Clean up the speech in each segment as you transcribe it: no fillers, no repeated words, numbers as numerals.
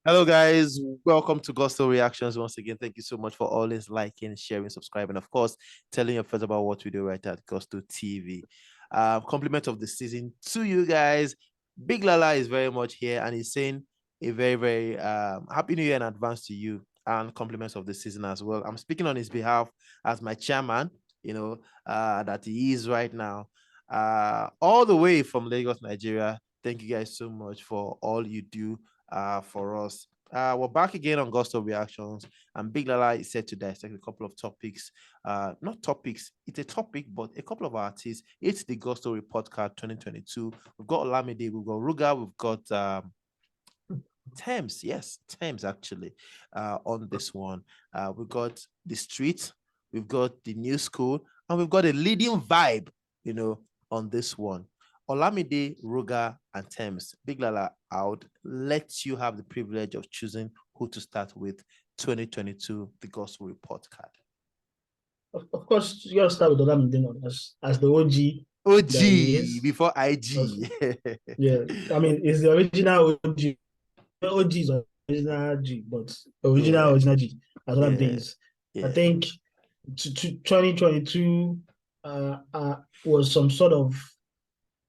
Hello, guys. Welcome to Gusto Reactions once again. Thank you so much for always liking, sharing, subscribing, of course, telling your friends about what we do right at Gusto TV. Compliment of the season to you guys. Big Lala is very much here and he's saying a very, very happy new year in advance to you and compliments of the season as well. I'm speaking on his behalf as my chairman, that he is right now, all the way from Lagos, Nigeria. Thank you guys so much for all you do for us. We're back again on Gusto Reactions, and Big Lala is set to dissect a couple of topics. Not topics, it's a topic, but a couple of artists. It's the Gusto Report Card 2022. We've got Olamide, we've got Ruga, we've got Tems, yes, Tems actually, on this one. We've got the street, we've got the new school, and we've got a leading vibe, on this one. Olamide, Ruga, and Tems. Big Lala, I would let you have the privilege of choosing who to start with 2022, the Gospel Report Card. Of course, you gotta start with Olamide as the OG that he OG is. before IG. Yeah, I mean, it's the original OG. The OG is original G, but original G. As Olamide is. I Yeah. think 2022 was some sort of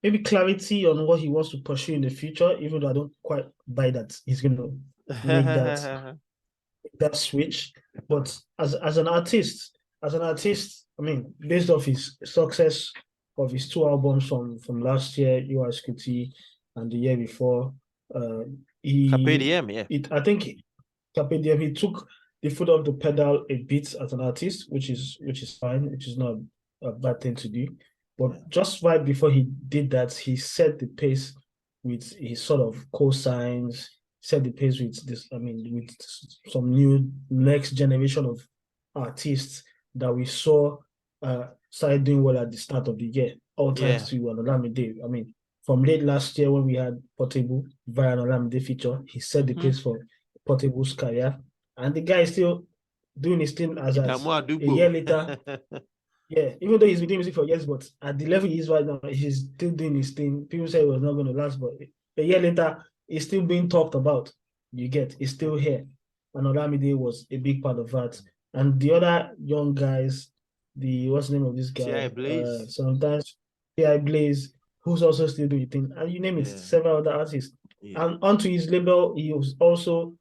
maybe clarity on what he wants to pursue in the future, even though I don't quite buy that he's going to make that switch. But as an artist, I mean, based off his success of his two albums from last year, You Are Scooty, and the year before, Carpe Diem, yeah. I think Carpe Diem, he took the foot off the pedal a bit as an artist, which is fine, which is not a bad thing to do. But just right before he did that, he set the pace with his sort of cosigns, set the pace with this, I mean, with some new next generation of artists that we saw started doing well at the start of the year, all thanks to Olamide. I mean, from late last year when we had Portable via an Olamide feature, he set the pace for Portable's career. And the guy is still doing his thing as a year later. Yeah, even though he's been doing music for years, but at the level he is right now, he's still doing his thing. People say it was not going to last, but a year later, it's still being talked about. You get, it's still here. And Olamide was a big part of that. And the other young guys, what's the name of this guy? Sometimes T.I. Blaze, who's also still doing thing. And you name it, several other artists. And onto his label, he was also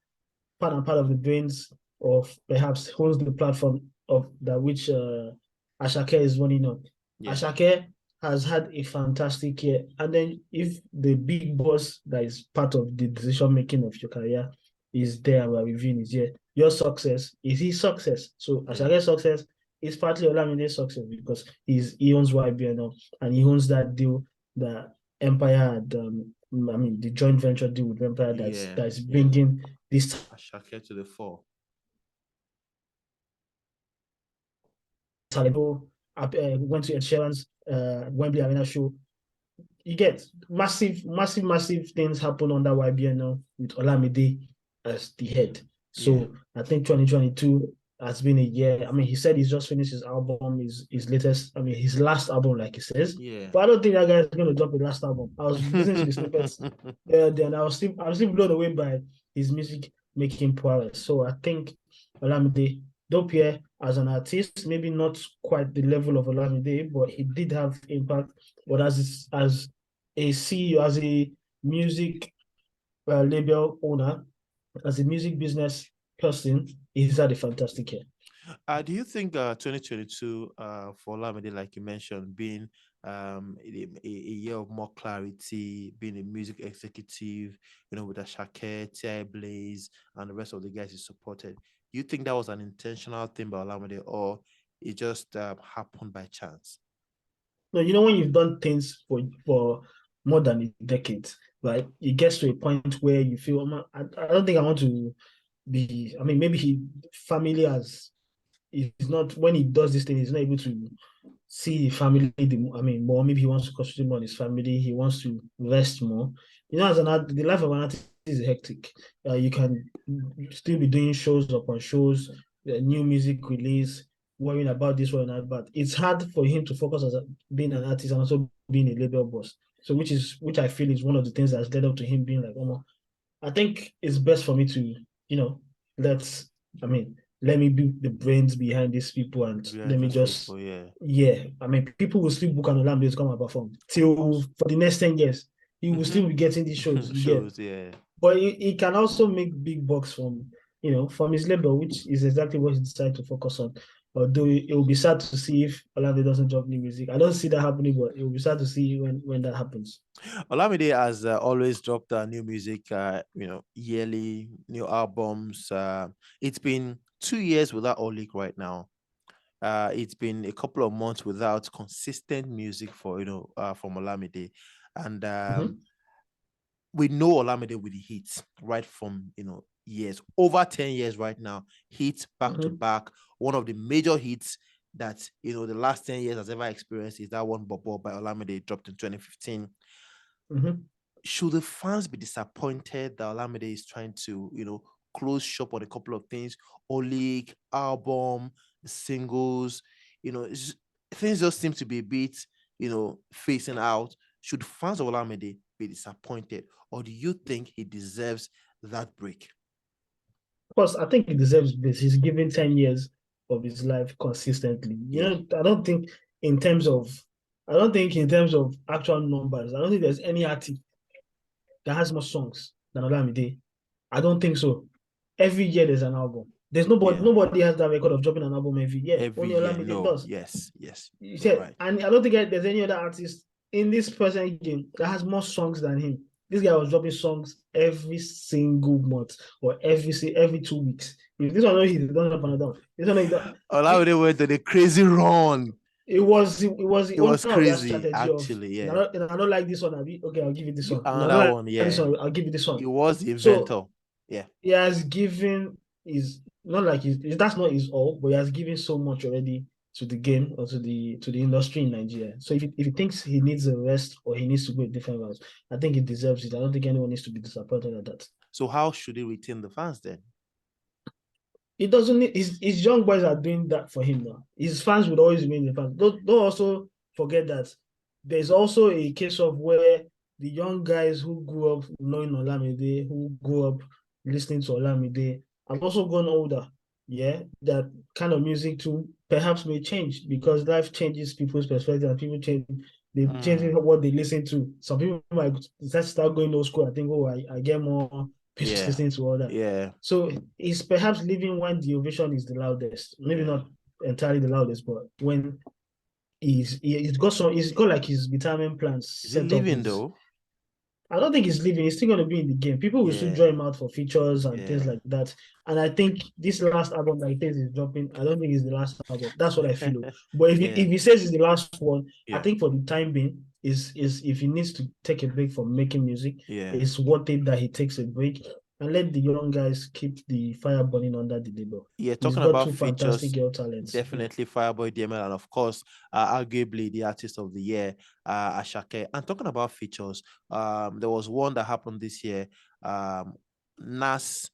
part of the brains of perhaps holds the platform of that which Ashake is running on. Ashake has had a fantastic year. And then if the big boss that is part of the decision making of your career is there and we're reviewing his year, your success is his success. So Ashake's success is partly Olamide's success because he owns YBNL and he owns that deal that Empire had, I mean, the joint venture deal with Empire that's bringing this Ashake to the fore. Went to Ed Sheeran's Wembley Arena show. You get massive things happen under YBNL with Olamide as the head. So I think 2022 has been a year. I mean, he said he's just finished his album, his latest, I mean, his last album, like he says. But I don't think that guy is going to drop the last album. I was listening to the snippets. Then I was still blown away by his music making prowess. So I think Olamide, dope here as an artist, maybe not quite the level of Olamide, but he did have impact. But as a CEO, as a music label owner, as a music business person, he's had a fantastic year. Do you think 2022 for Olamide, like you mentioned, being a year of more clarity, being a music executive, with Ashake, T.I. Blaze, and the rest of the guys he supported, you think that was an intentional thing by Olamide, or it just happened by chance? No, when you've done things for more than a decade, right? It gets to a point where you feel, I don't think I want to be. I mean, maybe family is not, when he does this thing, he's not able to see the family. More. Maybe he wants to concentrate more on his family. He wants to rest more. As an artist, the life of an artist is hectic. You can still be doing shows upon shows, new music release, worrying about this, worrying about. It's hard for him to focus as being an artist and also being a label boss. So which I feel is one of the things that's led up to him being like, I think it's best for me to, let let me be the brains behind these people and let Behind me those just, people, yeah. yeah. People will still book an Olamide to come and perform Of till course. for the next 10 years. He will still be getting these shows. Mm-hmm. You get, Shows, yeah. but he can also make big bucks from, from his label, which is exactly what he decided to focus on. Although it will be sad to see if Olamide doesn't drop new music. I don't see that happening, but it will be sad to see when that happens. Olamide has always dropped new music, yearly, new albums. It's been 2 years without Olik right now. It's been a couple of months without consistent music for from Olamide, and Mhm, we know Olamide with the hits right from years over 10 years right now. Hits back to mhm, back. One of the major hits that the last 10 years has ever experienced is that one Bobo by Olamide dropped in 2015. mhm. Should the fans be disappointed that Olamide is trying to, close shop on a couple of things? Olik, album, singles, things just seem to be a bit, facing out. Should fans of Olamide be disappointed, or do you think he deserves that break? Of course, I think he deserves this. He's given 10 years of his life consistently. Yeah, I don't think in terms of actual numbers, I don't think there's any artist that has more songs than Olamide. I don't think so. Every year there's an album. There's yeah. nobody has that record of dropping an album every year. Every Only year, Olamide no, does. yes, yes, You you're said, right. and I don't think there's any other artist in this present game that has more songs than him. This guy was dropping songs every single month or every 2 weeks. If this one he don't drop another one. This one he don't. Olamide went on a crazy run. It was the It owner was of that crazy, strategy of actually. I Yeah, don't, I don't like this one. Okay, I'll give you this you one. I don't another like one. this Yeah, one. I'll give you this he one. was the So inventor. Yeah. he has given his not like his that's not his all, but he has given so much already to the game or to the industry in Nigeria. So if he thinks he needs a rest or he needs to go a different route, I think he deserves it. I don't think anyone needs to be disappointed at that. So how should he retain the fans then? He doesn't need his young boys are doing that for him now. His fans would always remain the fans. Don't also forget that there's also a case of where the young guys who grew up knowing Olamide, who grew up listening to Olamide, have also gone older. Yeah, that kind of music too perhaps may change because life changes people's perspective and people change. They change Mm, what they listen to. Some people might start going old school. I think, oh, I get more peace yeah, listening to all that. yeah, So he's perhaps living when the ovation is the loudest. Maybe yeah. not entirely the loudest, but when he's got like his retirement plans Is he set up. leaving His though? I don't think he's leaving. He's still going to be in the game. People will still draw Yeah, him out for features and things yeah, like that. And I think this last album that he says is dropping, I don't think it's the last album. That's what I feel. But if he, yeah, if he says it's the last one, I yeah, think for the time being, is if he needs to take a break from making music, yeah. it's worth it that he takes a break and let the young guys keep the fire burning under the label. Yeah, He's talking got about two fantastic features, girl talents. Yeah. definitely Fireboy DML, and of course, arguably the artist of the year, Ashake. And talking about features, there was one that happened this year. Nas,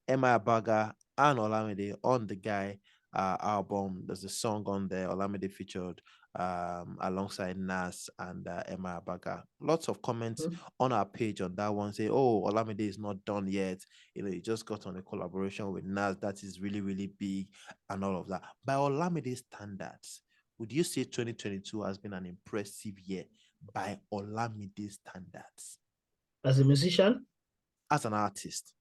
Emma Baga, and Olamide on the Guy album. There's a song on there. Olamide featured alongside Nas and Emma Baga. Lots of comments Mhm. on our page on that one say, "Oh, Olamide is not done yet. He just got on a collaboration with Nas that is really, really big, and all of that." By Olamide standards, would you say 2022 has been an impressive year by Olamide standards As a musician, as an artist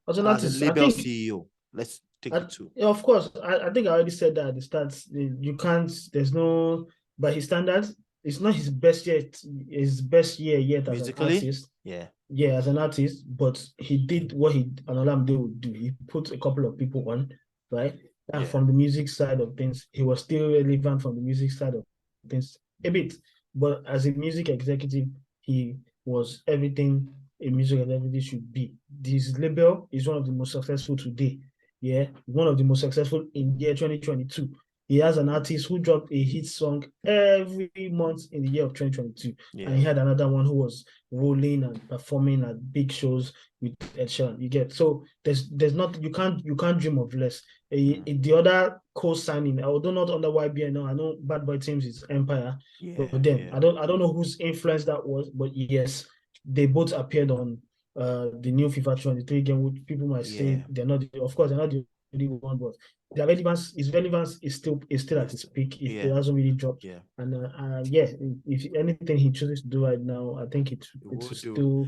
as an and as a artist, I label think CEO? Let's take the two. Yeah, of course, I think I already said that at the start. You can't. There's no by his standards. It's not his best year yet as an Musically, artist. yeah, Yeah, as an artist, but he did what he Anolamide would do. He put a couple of people on, right? And yeah, from the music side of things, he was still relevant from the music side of things a bit. But as a music executive, he was everything a music executive should be. This label is one of the most successful today. Yeah, one of the most successful in year 2022. He has an artist who dropped a hit song every month in the year of 2022. And he yeah. had another one who was rolling and performing at big shows with Ed Sheeran. You get so there's not you can't dream of less. Mm. The other co-signing, although not under YBN now, I know Bad Boy Teams is Empire, but Yeah, then yeah. I don't know whose influence that was, but yes, they both appeared on the new FIFA 23 game, which people might say they're not. Of course, they're not the only one, but their relevance is still at its peak. It hasn't really dropped. Yeah. And yeah, if anything he chooses to do right now, I think it will still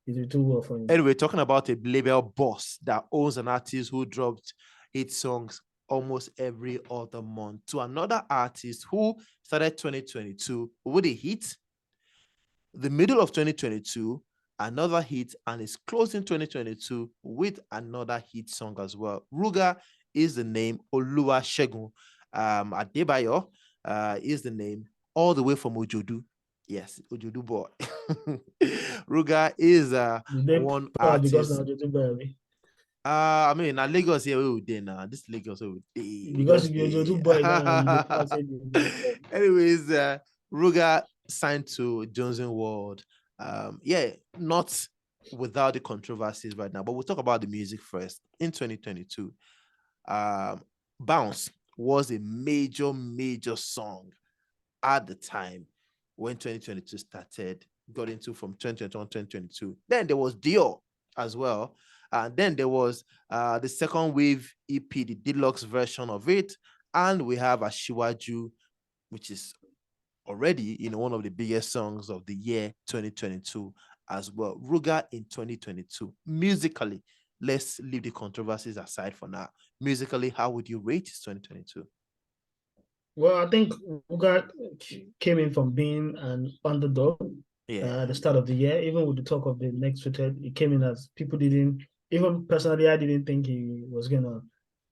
do well for him. Anyway, talking about a label boss that owns an artist who dropped 8 songs almost every other month, to another artist who started 2022 with a hit, the middle of 2022, another hit, and is closing 2022 with another hit song as well. Ruga is the name. Oluwasegun Adebayo is the name, all the way from Ojodu. Yes, Ojodu boy. Ruga is one artist. I mean, now Lagos here we dey now. This Lagos we because if you're a boy now, anyways, Ruga signed to Johnson World. Yeah, not without the controversies right now, but we'll talk about the music first. In 2022, Bounce was a major song at the time when 2022 started, got into from 2021, 2022. Then there was Dior as well. And then there was the second wave EP, the deluxe version of it. And we have Ashiwaju, which is already, one of the biggest songs of the year 2022 as well. Ruga in 2022. Musically, let's leave the controversies aside for now. Musically, how would you rate 2022? Well, I think Ruga came in from being an underdog at the start of the year. Even with the talk of the next rated, he came in as people didn't, even personally, I didn't think he was going to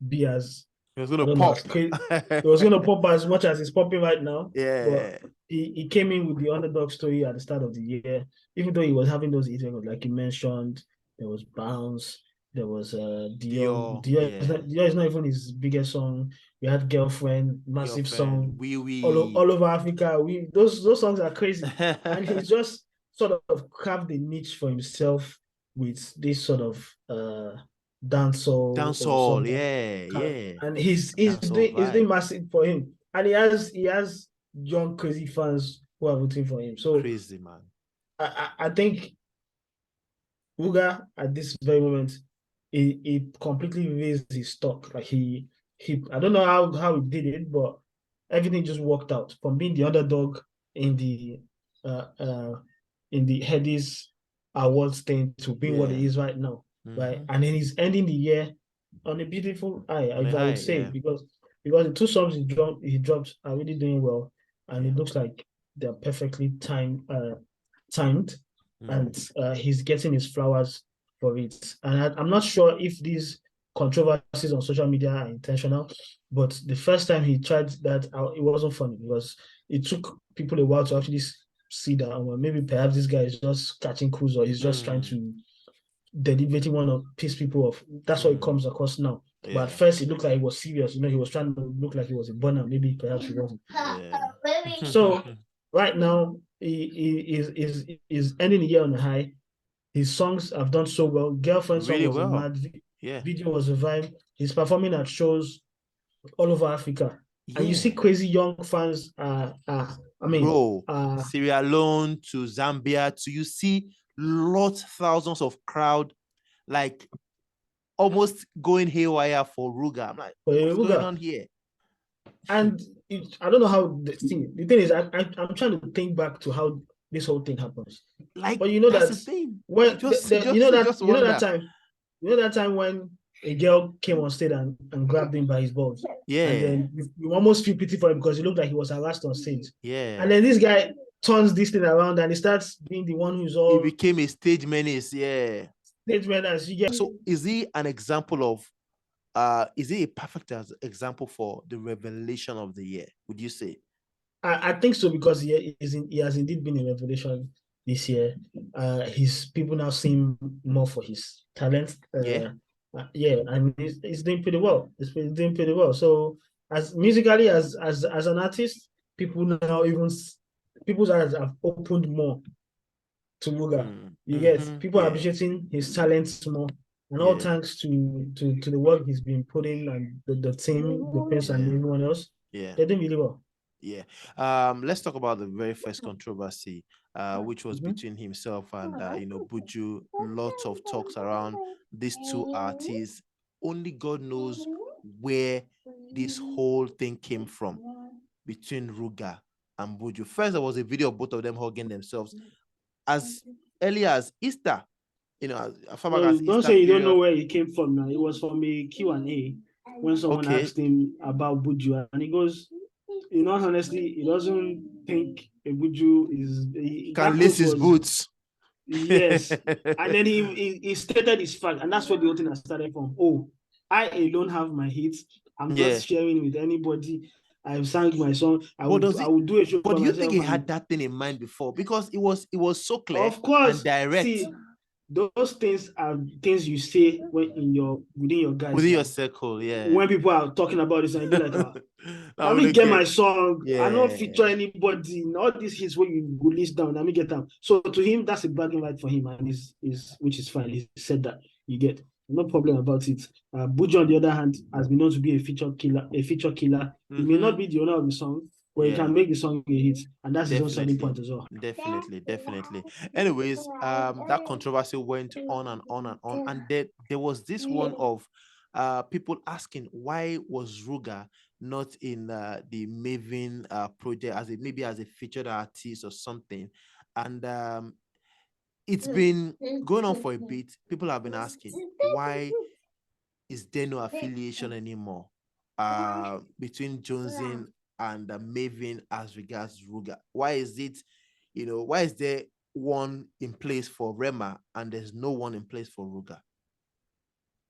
be as, it was going to pop. It was going to pop as much as it's popping right now. Yeah. But he came in with the underdog story at the start of the year, even though he was having those hit records, like you mentioned, there was Bounce, there was Dior. Dior is not even his biggest song. We had Girlfriend, massive song. All over Africa. Those songs are crazy. And he's just sort of carved a niche for himself with this sort of dancehall. Yeah. And he's doing massive for him. And he has young crazy fans who are rooting for him. So crazy, man. I think Ruga at this very moment, he completely raised his stock. Like he I don't know how he did it, but everything just worked out from being the underdog in the Headies Awards thing to being what he is right now. Right. And then he's ending the year on a beautiful high, I would say, because the 2 songs he dropped are really doing well, and it looks like they're perfectly timed, and he's getting his flowers for it. And I'm not sure if these controversies on social media are intentional, but the first time he tried that out, it wasn't funny because it took people a while to actually see that, or maybe perhaps this guy is just catching cruise, or he's just trying to deliberately want to piss people off. That's what it comes across now. But at first, it looked like he was serious. He was trying to look like he was a burner. Maybe perhaps he wasn't. So right now, he is ending the year on a high. His songs have done so well. Girlfriend song was a mad video, was a vibe. He's performing at shows all over Africa. And you see crazy young fans. Sierra Leone to Zambia to you see thousands of crowd, like almost going haywire for Ruga. I'm like, what's going on here? And I don't know how the thing is, I'm trying to think back to how this whole thing happens. Like, but you know that when that time when a girl came on stage and grabbed him by his balls. And then you almost feel pity for him because he looked like he was harassed on stage. And then this guy turns this thing around and he starts being the one who's all. He became a stage menace. Stage menace. So is he an example of is he a perfect example for the revelation of the year, would you say? I think so, because he has indeed been a revelation this year. His people now see him more for his talent. And he's doing pretty well. He's doing pretty well. So as musically as an artist, people's eyes have opened more to Ruga. People are appreciating his talents more. And all thanks to the work he's been putting, and the team, the Prince and everyone else. They're doing really well. Let's talk about the very first controversy which was Mhm. between himself and Buju. Lots of talks around these two artists. Only God knows where this whole thing came from between Ruga and Buju. First, there was a video of both of them hugging themselves as early as Easter. As far back Well, as don't Easter say you don't know period. where it came from now. It was from a Q&A when someone Okay, asked him about Buju, and he goes, honestly, he doesn't think a Buju is can that lace quote his was boots. yes. And then he stated his fact, and that's where the whole thing has started from. Oh, I alone have my hits. I'm not Yeah. sharing with anybody. I've sang my song. But does I it will do a show but by do you think myself. he had And that thing in mind before? Because it was so clear of and course, direct see, those things are things you say within your guys' within your side. circle, yeah. When people are talking about this, and you be like, Now let we me don't get get my song. I don't feature yeah, anybody. All these hits where you go list down, let me get them. So to him, that's a bragging right for him, and is which is fine. He said that you get no problem about it. Buju, on the other hand, has been known to be a feature killer. He may not be the owner of the song, but he yeah. can make the song a hit, and that's his own selling Definitely, point as well. definitely. Anyways, that controversy went on and on and on, and there was this one of people asking why was Ruga not in the Maven project as maybe as a featured artist or something, and it's been going on for a bit. People have been asking why is there no affiliation anymore between Jonesin and Maven as regards Ruga? Why is it, why is there one in place for Rema and there's no one in place for Ruga?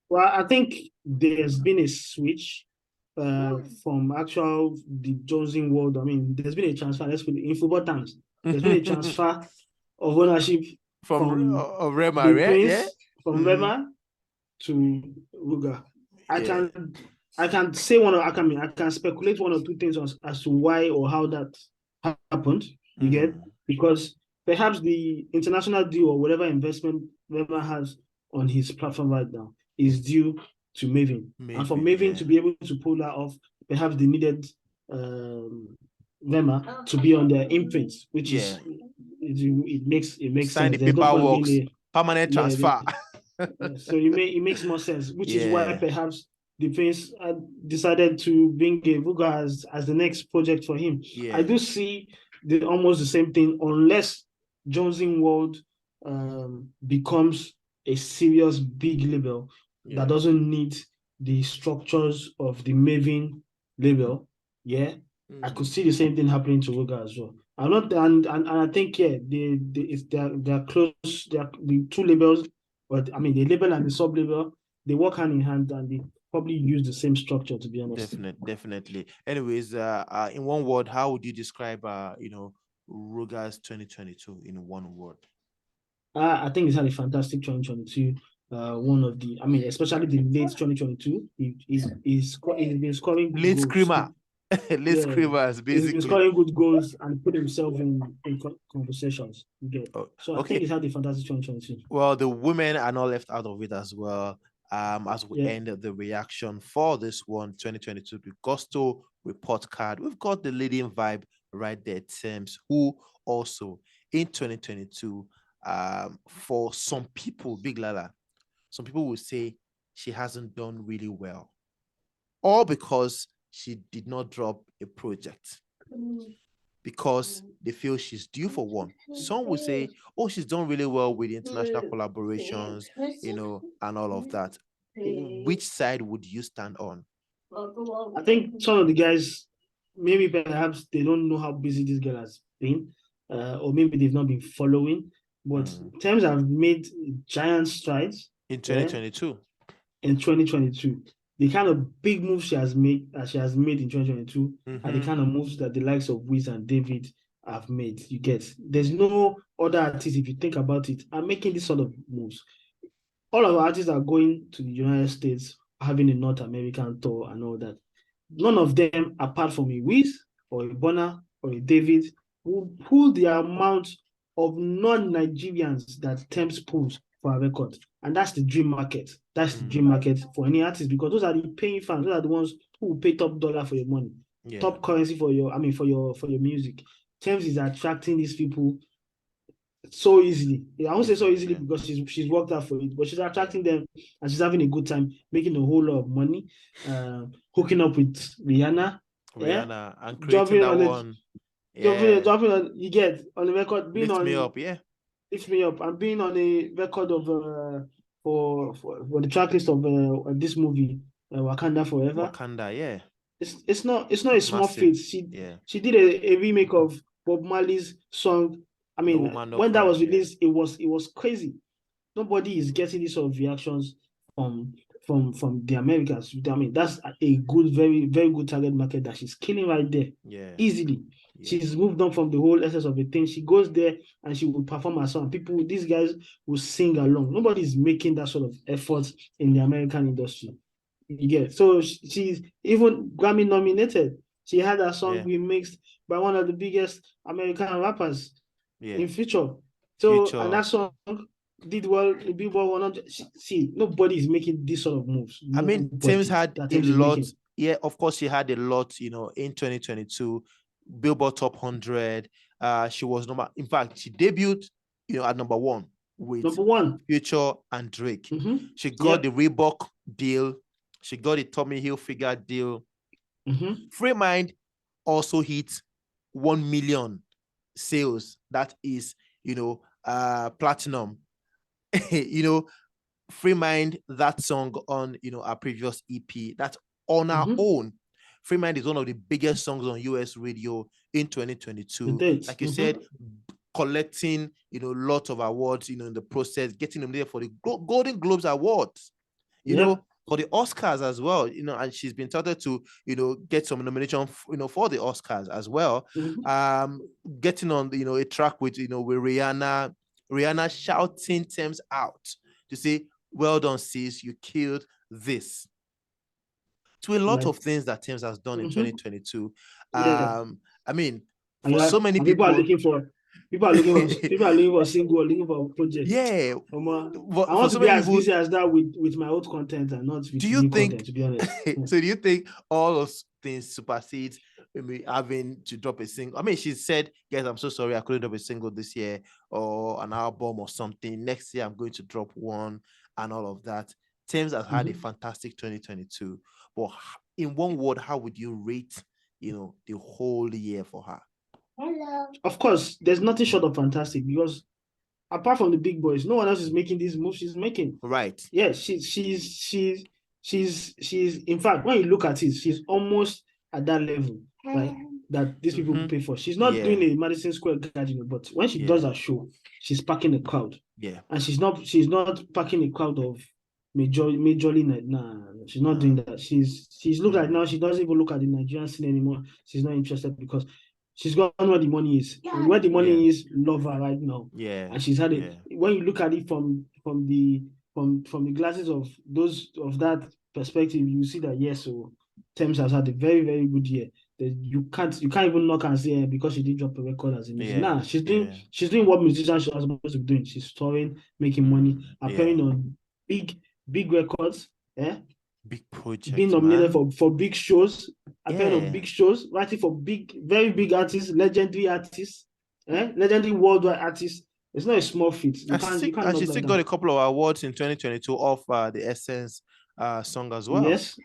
Well, I think there's been a switch from actual the Jonesing world. I mean, there's been a transfer. Let's put it in football terms. There's been a transfer of ownership From from Rema, the right? Yeah. Prince, from Mhm. Rema to Ruga. I Yeah. can I can say one or I can speculate one or two things as to why or how that happened. You get Mm. because perhaps the international deal or whatever investment Rema has on his platform right now is due to Maven. And for Maven, Maven yeah. to be able to pull that off, perhaps they needed Rema to be on their imprint, which Yeah. is it makes Sign the sense. There's no point being paperwork, a permanent yeah. transfer. So it makes more sense, which is why Yeah. perhaps the Prince decided to bring a Vuga as the next project for him. I Yeah. do see almost the same thing, unless Jonesing World becomes a serious big label that Yeah. doesn't need the structures of the Maven label. Yeah, I could Mm. see the same thing happening to Vuga as well. I'm not, and I think yeah, they're close. They're the two labels, but I mean the label and the sub label they work hand in hand and they probably use the same structure. To be honest, Definitely. Anyways, in one word, how would you describe Ruga's 2022 in one word? I think he's had a fantastic 2022. One of the, I mean, especially the late 2022, he's been scoring good Late goals. screamer. Late Yeah, screamers, he's been basically. scoring good goals and put himself in conversations. Okay, Oh, so I think okay. he's had a fantastic 2022. Well, the women are not left out of it as well. As we Yeah. end the reaction for this one, 2022 the Gusto report card, we've got the leading vibe right there, Tems, who also in 2022, for some people, Big Lala, some people will say she hasn't done really well, all because she did not drop a project because they feel she's due for one. Some will say, oh, she's done really well with international collaborations, and all of that. Which side would you stand on? I think some of the guys, maybe perhaps they don't know how busy this girl has been, or maybe they've not been following. But Tems have made giant strides. In Yeah, 2022. in 2022. The kind of big moves she has made in 2022 are the kind of moves that the likes of Wiz and David have made. You get there's no other artist, if you think about it, are making this sort of moves. All of our artists are going to the United States, having a North American tour and all that. None of them, apart from a Wiz or a Bonner or a David, will pull the amount of non-Nigerians that Temps pulls for a record. And that's the dream market. That's the dream market for any artist because those are the paying fans. Those are the ones who will pay top dollar for your money, Yeah. top currency for your, for your music. Temps is attracting these people so easily. I won't say so easily Yeah. because she's worked out for it, but she's attracting them and she's having a good time, making a whole lot of money, hooking up with Rihanna, Rihanna and creating dropping that on it, one. Yeah. dropping on you get on the record, being Lift me on up. Yeah. lift me up and being on a record of for the track list of this movie, Wakanda Forever. Wakanda. Yeah. It's not a small Massive. feat. Yeah. She did a remake of Bob Marley's song. I No mean, woman, no when that cry. was Yeah. released, it was crazy. Nobody is getting these sort of reactions from from the Americans. I mean, that's a good, very, very good target market that she's killing right there. Yeah. Easily. Yeah. She's moved on from the whole essence of the thing. She goes there and she will perform her song. People, these guys will sing along. Nobody's making that sort of effort in the American industry. You get so she's even Grammy nominated. She had a song Yeah. remixed by one of the biggest American rappers Yeah. in future. So and Future. that song did well. The Billboard 100. See, nobody is making this sort of moves. I mean, Tems Nobody had that a Tems is lot. making. Yeah, of course, she had a lot, in 2022, Billboard Top 100. She was number, in fact, she debuted, at number one with Number one. Future and Drake. Mm-hmm. She got Yep. the Reebok deal. She got the Tommy Hilfiger deal. Mm-hmm. Free Mind also hit 1 million sales. That is, platinum. Free Mind, that song on our previous EP, that's on our Mm-hmm. own. Free Mind is one of the biggest songs on US radio in 2022. Like you said, collecting lots of awards in the process, getting them there for the Golden Globes Awards, for the Oscars as well, and she's been touted to get some nomination for the Oscars as well. Getting on a track with with Rihanna shouting Tems out to say, well done, sis, you killed this. To a lot of things that Tems has done in 2022. I mean, for so many people are people, looking for single, looking for projects. yeah. I For want to so be many as people, busy as that with my old content and not with do you new think content, to be honest. so do you think all those things supersedes me having to drop a single? I mean, she said, guys, I'm so sorry I couldn't drop a single this year or an album or something. Next year I'm going to drop one and all of that. Tems has had a fantastic 2022. But in one word, how would you rate the whole year for her? Hello. Of course, there's nothing short of fantastic because apart from the big boys, no one else is making these moves she's making. Right. Yeah, she's in fact, when you look at it, she's almost at that level, right? That these people pay for. She's not doing a Madison Square Garden, but when she does a show, she's packing a crowd. Yeah. And she's not packing a crowd of majorly. Nah, she's not doing that. She's look like now she doesn't even look at the Nigerian scene anymore. She's not interested because she's gone where the money is. And where the money is, love her right now. Yeah. And she's had it. When you look at it from the glasses of that perspective, you see that yes, so Tems has had a very, very good year. You can't even knock and say because she did drop a record as a musician. Nah, she's doing what musicians are supposed to be doing. She's touring, making money, appearing on big records, big projects, being nominated for big shows, appearing on big shows, writing for very big artists, legendary artists, legendary worldwide artists. It's not a small feat. You can't and she knock still that got down. a couple of awards in 2022 off the Essence song as well. Yes.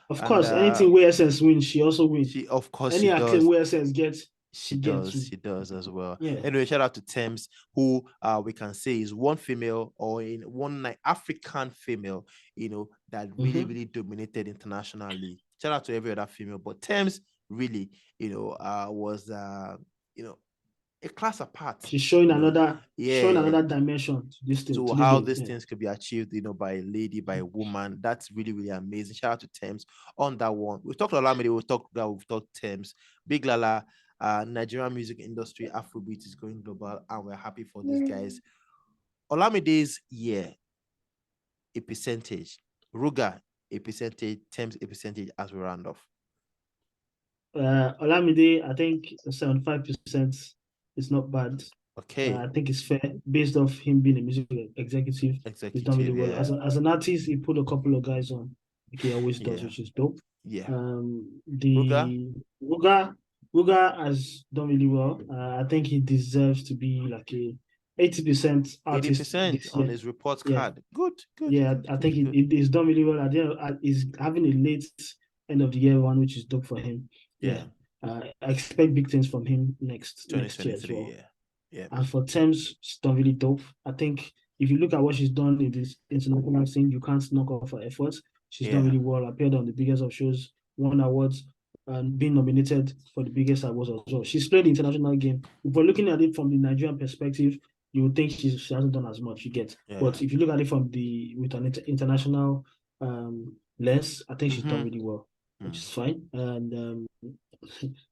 Of course, anything where Essence wins, she also wins. Of course, any she acclaim does. where Essence gets, she does as well. Yeah. Anyway, shout out to Tems, who we can say is one female or in one African female, that really, really dominated internationally. Shout out to every other female, but Tems really, was a class apart. She's showing another dimension to this thing. To how these things could be achieved, by a lady, by a woman. That's really, really amazing. Shout out to Tems on that one. We've talked Olamide, we've talked Tems. Big Lala, Nigerian music industry, Afrobeat is going global, and we're happy for these guys. Olamide's year, a percentage. Ruga, a percentage. Tems, a percentage as we round off. Olamide, I think 75% is not bad. Okay. I think it's fair based off him being a music executive. He's done really well. As an artist, he put a couple of guys on, like he always does, which is dope. Yeah. The Ruga has done really well. I think he deserves to be like 80% artist 80% this on year. his report Yeah, card. Good, good, yeah. good, I good, think good. he's done really well. He's having a late end of the year one, which is dope for him. Yeah, Yeah, I expect big things from him next year as 2023. well. Yeah, yeah, And for Tems, she's done really dope. I think if you look at what she's done in this international scene, you can't knock off her efforts. She's done yeah. really well, appeared on the biggest of shows, won awards, and been nominated for the biggest awards as well. She's played the international game. If we're looking at it from the Nigerian perspective, you would think she hasn't done as much, you get. Yeah. But if you look at it from with an international lens, I think she's done Mm-hmm. really well, which Mm. is fine. And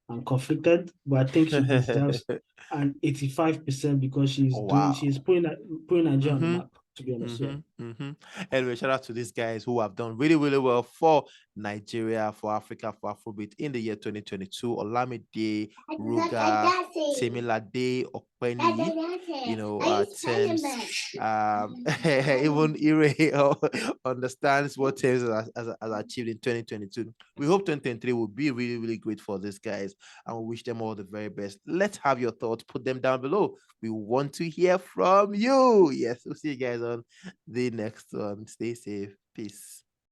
I'm conflicted, but I think she deserves an 85% because Oh, she's wow. putting Nigeria on the Mm-hmm. map, to be honest. Yeah. Mm-hmm. Mm-hmm. Anyway, shout out to these guys who have done really, really well for Nigeria, for Africa, for Afrobeat in the year 2022. Olamide, Ruga, Temilade, Okweni, Tems, even Ire understands what Tems has achieved in 2022. We hope 2023 will be really, really great for these guys, and we wish them all the very best. Let's have your thoughts. Put them down below. We want to hear from you. Yes, we'll see you guys on the next one. Stay safe. Peace.